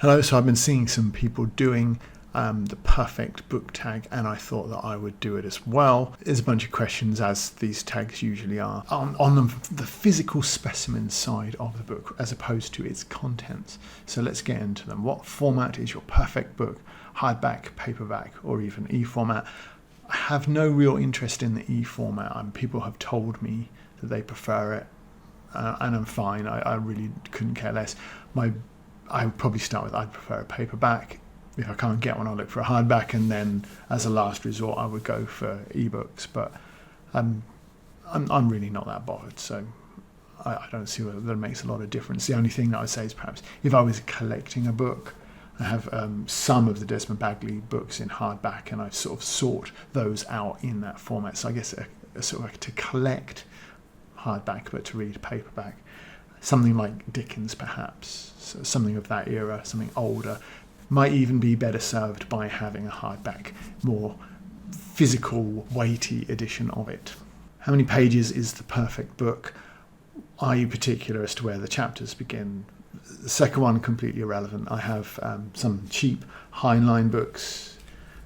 Hello, so I've been seeing some people doing the perfect book tag, and I thought that I would do it as well. There's a bunch of questions, as these tags usually are, on the physical specimen side of the book as opposed to its contents. So let's get into them. What format is your perfect book? Hardback, paperback, or even e-format? I have no real interest in the e-format. People have told me that they prefer it, and I'm fine. I really couldn't care less. I would probably start with I'd prefer a paperback. If I can't get one, I'll look for a hardback, and then as a last resort, I would go for ebooks. But I'm really not that bothered, so I don't see whether that makes a lot of difference. The only thing that I would say is perhaps if I was collecting a book, I have some of the Desmond Bagley books in hardback, and I've sort of sought those out in that format. So I guess a sort of to collect hardback, but to read paperback. Something like Dickens, perhaps, so something of that era, something older, might even be better served by having a hardback, more physical, weighty edition of it. How many pages is the perfect book? Are you particular as to where the chapters begin? The second one, completely irrelevant. I have some cheap Heinlein books,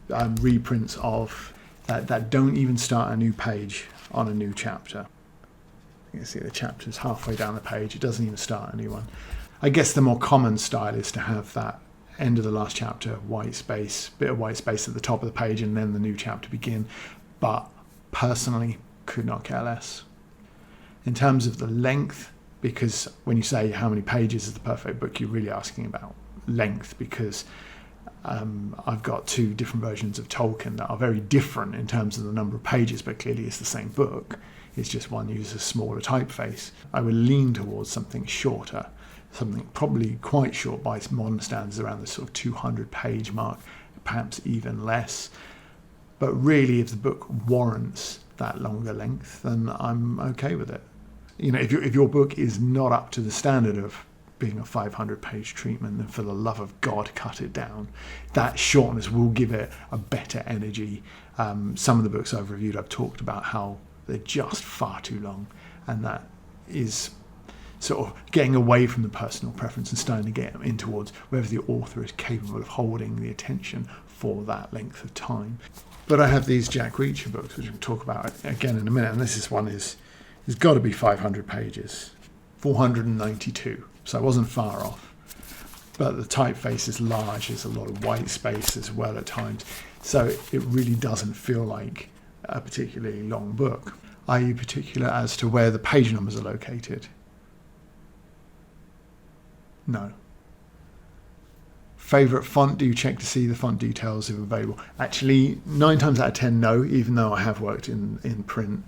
reprints of that don't even start a new page on a new chapter. You can see the chapter's halfway down the page. It doesn't even start a new one. I guess the more common style is to have that end of the last chapter, white space, bit of white space at the top of the page, and then the new chapter begin. But personally, could not care less. In terms of the length, because when you say how many pages is the perfect book, you're really asking about length, because I've got two different versions of Tolkien that are very different in terms of the number of pages, but clearly it's the same book. It's just one uses a smaller typeface. I would lean towards something shorter, something probably quite short by modern standards, around the sort of 200-page mark, perhaps even less. But really, if the book warrants that longer length, then I'm okay with it. You know, if your book is not up to the standard of being a 500-page treatment, then for the love of God, cut it down. That shortness will give it a better energy. Some of the books I've reviewed, I've talked about how they're just far too long, and that is sort of getting away from the personal preference and starting to get in towards whether the author is capable of holding the attention for that length of time. But I have these Jack Reacher books, which we'll talk about again in a minute, and this one has got to be 500 pages, 492, so I wasn't far off. But the typeface is large, there's a lot of white space as well at times, so it really doesn't feel like a particularly long book. Are you particular as to where the page numbers are located? No. Favourite font? Do you check to see the font details if available? Actually, 9 times out of 10, no, even though I have worked in print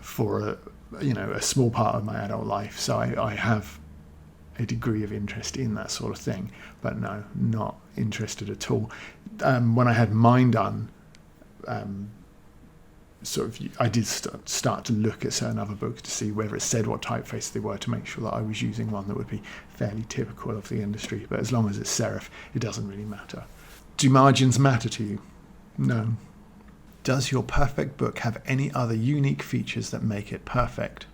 for a small part of my adult life, so I have a degree of interest in that sort of thing, but no, not interested at all. When I had mine done, I did start to look at certain other books to see whether it said what typeface they were, to make sure that I was using one that would be fairly typical of the industry. But as long as it's serif, it doesn't really matter. Do margins matter to you? No. Does your perfect book have any other unique features that make it perfect?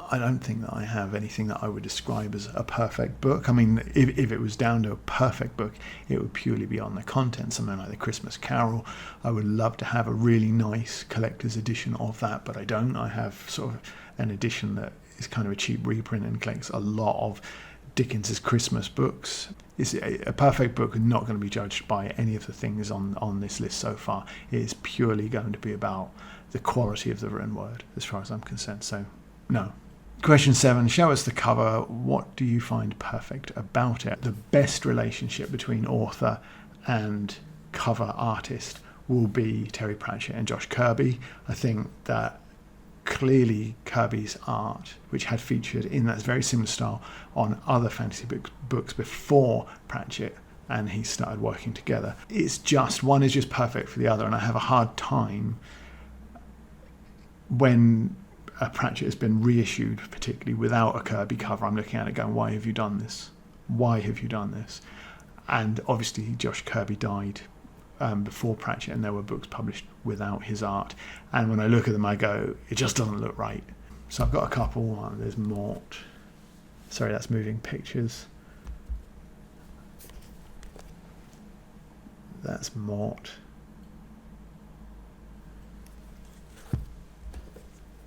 I don't think that I have anything that I would describe as a perfect book. I mean, if it was down to a perfect book, it would purely be on the content, something like The Christmas Carol. I would love to have a really nice collector's edition of that, but I don't. I have sort of an edition that is kind of a cheap reprint and collects a lot of Dickens's Christmas books. It's a perfect book, not going to be judged by any of the things on this list so far. It is purely going to be about the quality of the written word, as far as I'm concerned. So, no. Question 7, show us the cover. What do you find perfect about it? The best relationship between author and cover artist will be Terry Pratchett and Josh Kirby. I think that clearly Kirby's art, which had featured in that very similar style on other fantasy books before Pratchett and he started working together, it's just, one is just perfect for the other, and I have a hard time when Pratchett has been reissued, particularly without a Kirby cover. I'm looking at it going, why have you done this? Why have you done this? And obviously Josh Kirby died before Pratchett, and there were books published without his art. And when I look at them, I go, it just doesn't look right. So I've got a couple. There's Mort. Sorry, that's Moving Pictures. That's Mort.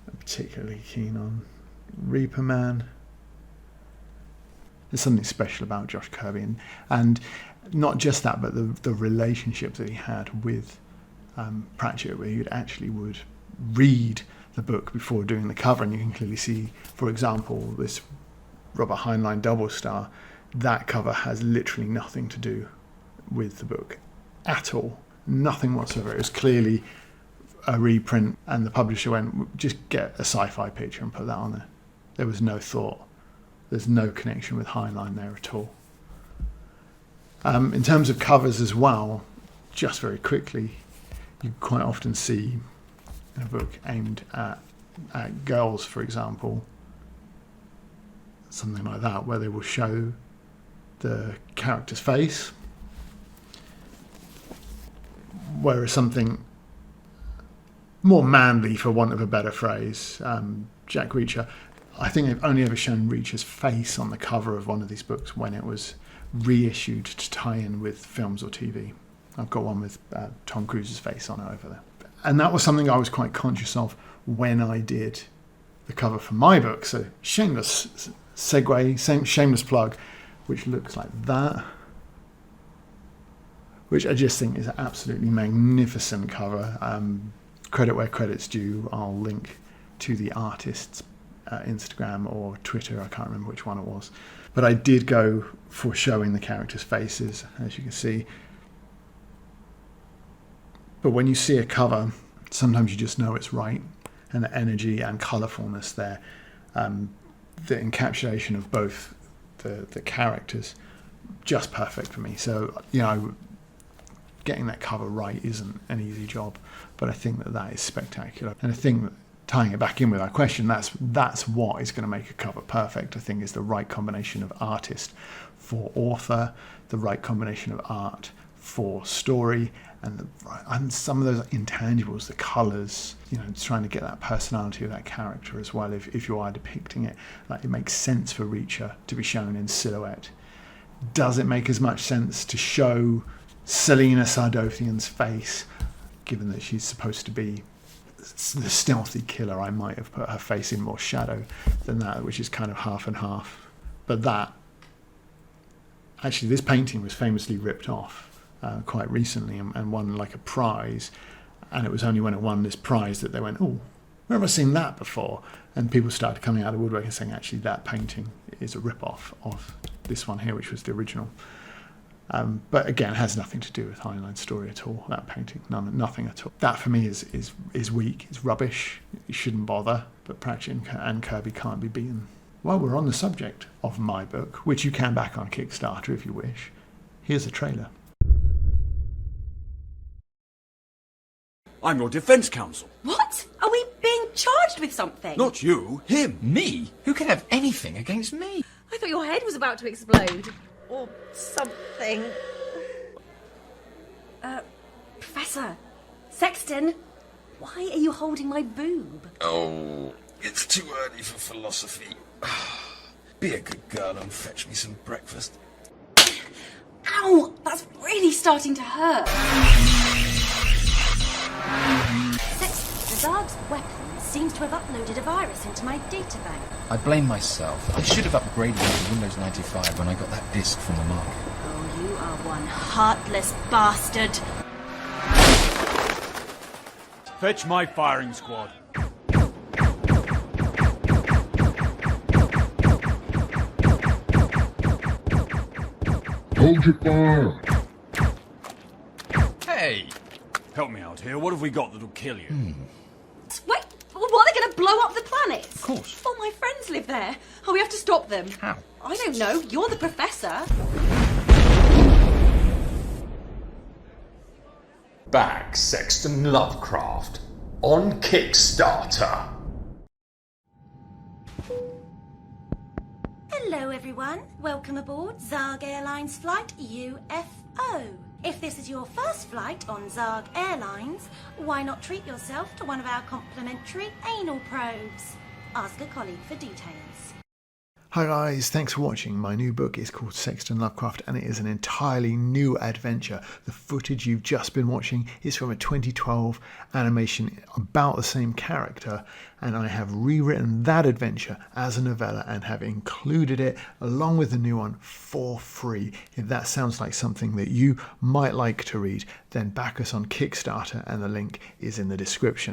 I'm particularly keen on Reaper Man. There's something special about Josh Kirby, and not just that, but the relationship that he had with Pratchett, where he would read the book before doing the cover, and you can clearly see, for example, this Robert Heinlein double star. That cover has literally nothing to do with the book at all, nothing whatsoever. It was clearly a reprint, and the publisher went, just get a sci-fi picture and put that on there. There was no thought. There's no connection with Heinlein there at all. In terms of covers as well, just very quickly, you quite often see in a book aimed at girls, for example, something like that, where they will show the character's face, whereas something more manly, for want of a better phrase, Jack Reacher, I think they've only ever shown Reacher's face on the cover of one of these books when it was reissued to tie in with films or TV. I've got one with Tom Cruise's face on it over there. And that was something I was quite conscious of when I did the cover for my book. So shameless segue, shameless plug, which looks like that, which I just think is an absolutely magnificent cover. Credit where credit's due. I'll link to the artist's Instagram or Twitter, I can't remember which one it was. But I did go for showing the characters' faces, as you can see. But when you see a cover, sometimes you just know it's right, and the energy and colourfulness there, the encapsulation of both the characters, just perfect for me. So, getting that cover right isn't an easy job, but I think that is spectacular. And I think that, tying it back in with our question, that's what is going to make a cover perfect, I think, is the right combination of artist for author, the right combination of art for story, and some of those intangibles, the colours, trying to get that personality of that character as well. If you are depicting it, like, it makes sense for Reacher to be shown in silhouette. Does it make as much sense to show Selena Sardothian's face, given that she's supposed to be the stealthy killer? I might have put her face in more shadow than that, which is kind of half and half. But this painting was famously ripped off quite recently and won like a prize, and it was only when it won this prize that they went, oh, where have I seen that before? And people started coming out of the woodwork and saying, actually, that painting is a rip-off of this one here, which was the original. But again, it has nothing to do with Heinlein's story at all, that painting. Nothing at all. That for me is weak, it's rubbish, you shouldn't bother, but Pratchett and Kirby can't be beaten. While we're on the subject of my book, which you can back on Kickstarter if you wish, here's a trailer. I'm your defence counsel. What? Are we being charged with something? Not you, him. Me? Who can have anything against me? I thought your head was about to explode. Or something. Professor, Sexton, why are you holding my boob? Oh, it's too early for philosophy. Be a good girl and fetch me some breakfast. Ow! That's really starting to hurt. Sexton, Zard's weapon seems to have uploaded a virus into my databank. I blame myself. I should have upgraded it to Windows 95 when I got that disk from the market. Oh, you are one heartless bastard. Fetch my firing squad. Hold your fire! Hey! Help me out here. What have we got that'll kill you? Wait, what, they're going to blow up the planet? Of course. All my friends live there. Oh, we have to stop them. How? I don't know. You're the professor. Back Sexton Lovecraft on Kickstarter. Hello, everyone. Welcome aboard Zarg Airlines Flight UFO. If this is your first flight on Zarg Airlines, why not treat yourself to one of our complimentary anal probes? Ask a colleague for details. Hi guys, thanks for watching. My new book is called Sexton Lovecraft and it is an entirely new adventure. The footage you've just been watching is from a 2012 animation about the same character, and I have rewritten that adventure as a novella and have included it along with the new one for free. If that sounds like something that you might like to read, then back us on Kickstarter and the link is in the description.